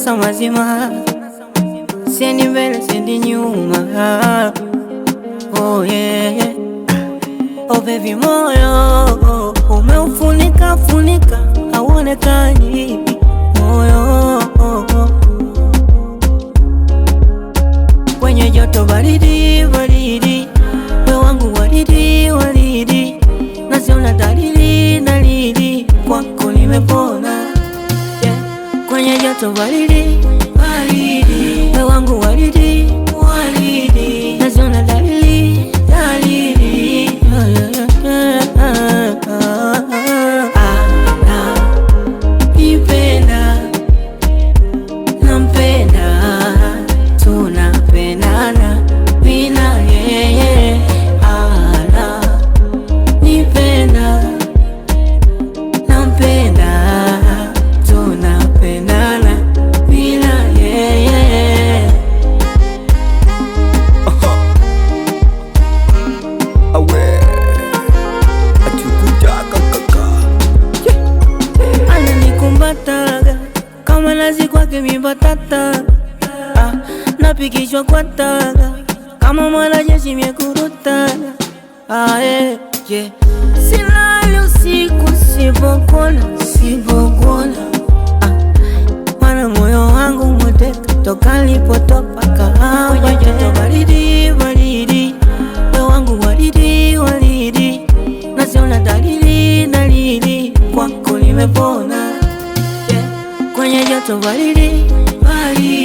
nasa mazima, siendi mbele siendi nyuma. Oh yeah. Oh baby, moyo umeufunika funika, hauonekani moyo. Kwenye joto baridi baridi, wewe wangu waridi waridi, nasiona dalili kwako nimepona, yeah. Kwenye joto baridi baridi, wewe wangu waridi waridi, nasiona dalili nipenda, nampenda, tunapendana mina yeye. Nipenda, nampenda, tunapendana mina yeye. Ananikumbataga kama nazi kwake mibatata, napikishwa kwa taga kama mwanajeshi miekurutaga. Yeah. Silali usiku sipokuona mana moyo wangu mweteka toka nilipotoka kahawa. Kwenye joto baridi baridi, wewe wangu waridi waridi, nasiona dalili kwako nimepona, yeah. Kwenye joto baridi baridi,